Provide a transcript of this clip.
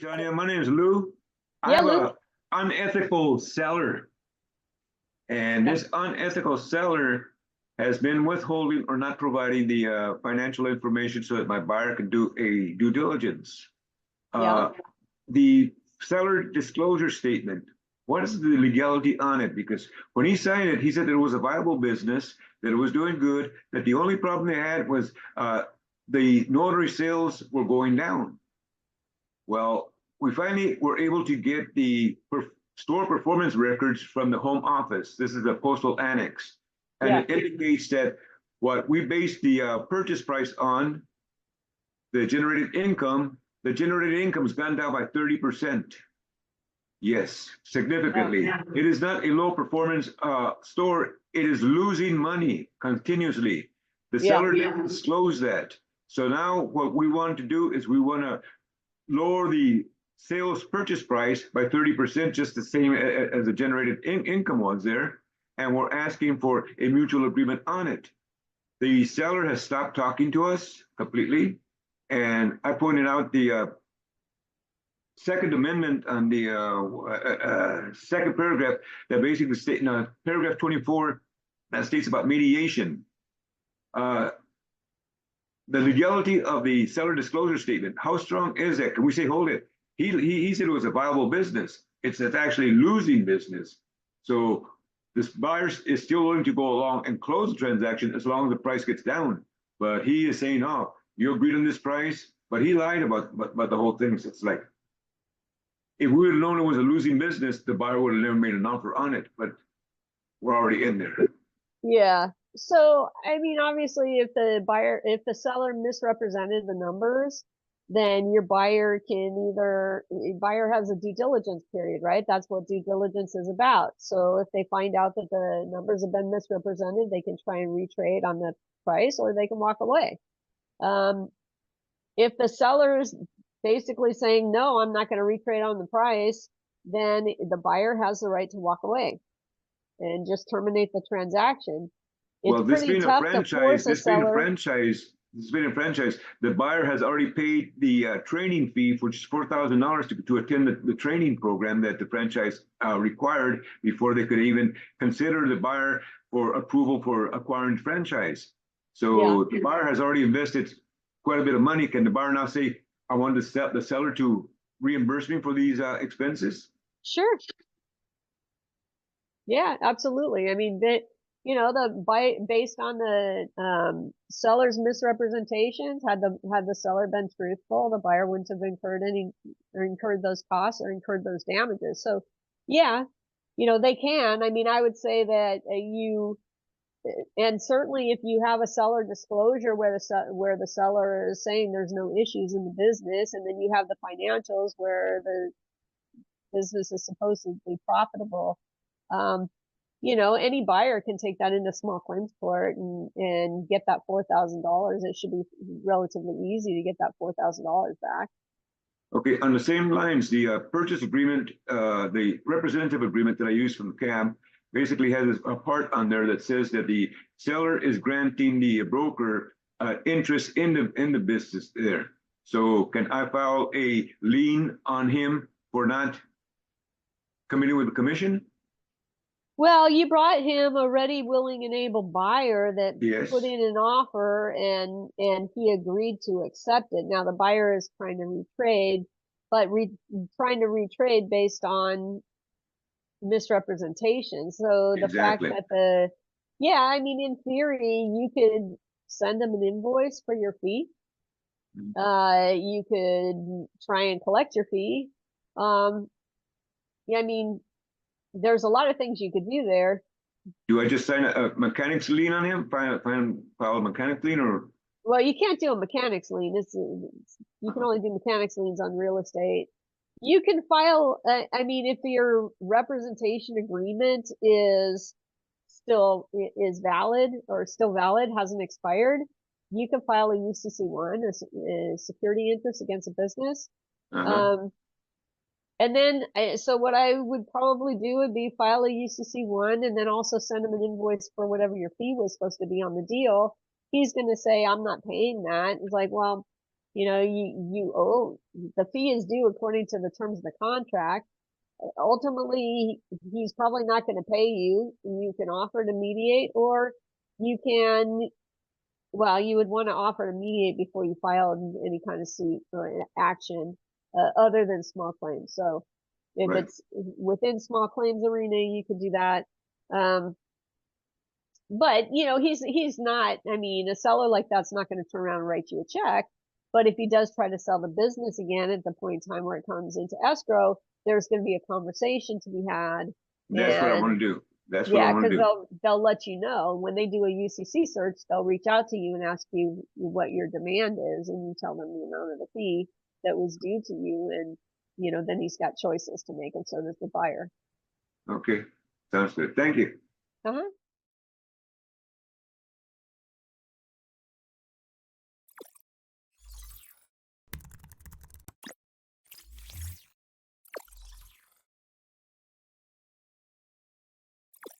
morning, Tawnya. My name is Lou. I Yeah, have Lou. a unethical seller, and Okay. this unethical seller has been withholding or not providing the financial information so that my buyer can do a due diligence. Yeah. The seller disclosure statement, what is the legality on it? Because when he signed it, he said that it was a viable business, that it was doing good, that the only problem they had was the notary sales were going down. Well, we finally were able to get the store performance records from the home office. This is a postal annex. And Yeah. it indicates that what we based the purchase price on, the generated income has gone down by 30%. Yes, significantly. It is not a low performance store. It is losing money continuously. The Yeah. seller didn't disclose that. So now what we want to do is we want to lower the sales purchase price by 30%, just the same as the generated income was there. And we're asking for a mutual agreement on it. The seller has stopped talking to us completely. And I pointed out the Second Amendment on the second paragraph that basically states, paragraph 24 that states about mediation. The legality of the seller disclosure statement, how strong is that? Can we say, hold it? He said it was a viable business. It's actually losing business. So this buyer is still willing to go along and close the transaction as long as the price gets down. But he is saying, oh, you agreed on this price, but he lied about the whole thing. So it's like, if we would have known it was a losing business, the buyer would have never made an offer on it, but we're already in there. Yeah. So, I mean, obviously, if the seller misrepresented the numbers, then your buyer buyer has a due diligence period, right? That's what due diligence is about. So if they find out that the numbers have been misrepresented, they can try and retrade on the price, or they can walk away. If the seller's basically saying, no, I'm not going to retrade on the price, then the buyer has the right to walk away and just terminate the transaction. It's Well, this pretty being a tough to force franchise, a seller. the buyer has already paid the training fee, which is $4,000 to attend the training program that the franchise required before they could even consider the buyer for approval for acquiring the franchise. So the buyer has already invested quite a bit of money. Can the buyer now say, I want the seller to reimburse me for these expenses? Sure. Yeah, absolutely. I mean, based on the seller's misrepresentations, had the seller been truthful, the buyer wouldn't have incurred those costs or incurred those damages. So, yeah, they can. I mean, I would say that and certainly if you have a seller disclosure where the seller is saying there's no issues in the business, and then you have the financials where the business is supposedly profitable, any buyer can take that into small claims court and get that $4,000. It should be relatively easy to get that $4,000 back. Okay, on the same lines, the purchase agreement, the representative agreement that I used from the CAB basically has a part on there that says that the seller is granting the broker interest in the business there. So can I file a lien on him for not committing with the commission? Well, you brought him a ready, willing, and able buyer that put in an offer, and he agreed to accept it. Now the buyer is trying to retrade, but trying to retrade based on misrepresentation. So the fact that I mean, in theory, you could send them an invoice for your fee. You could try and collect your fee. I mean, there's a lot of things you could do there. Do I just sign a mechanics lien on him? File a mechanics lien, or? Well, you can't do a mechanics lien. You can only do mechanics liens on real estate. You can file. I mean, if your representation agreement is valid or still valid, hasn't expired, you can file a UCC1, a security interest against a business. And then, so what I would probably do would be file a UCC1 and then also send him an invoice for whatever your fee was supposed to be on the deal. He's going to say, I'm not paying that. It's like, well, you know, you owe, the fee is due according to the terms of the contract. Ultimately, he's probably not going to pay you. You can offer to mediate, or you can, well, you would want to offer to mediate before you file any kind of suit or action other than small claims. So if Right. it's within small claims arena, you could do that. But you know, he's not, I mean, a seller like that's not going to turn around and write you a check. But if he does try to sell the business again at the point in time where it comes into escrow, there's going to be a conversation to be had. That's what I want And to do. That's what I yeah, want to because do. they'll let you know when they do a UCC search. They'll reach out to you and ask you what your demand is, and you tell them the amount of the fee that was due to you, and you know, then he's got choices to make, and so does the buyer. Okay. Sounds good. Thank you. Uh-huh.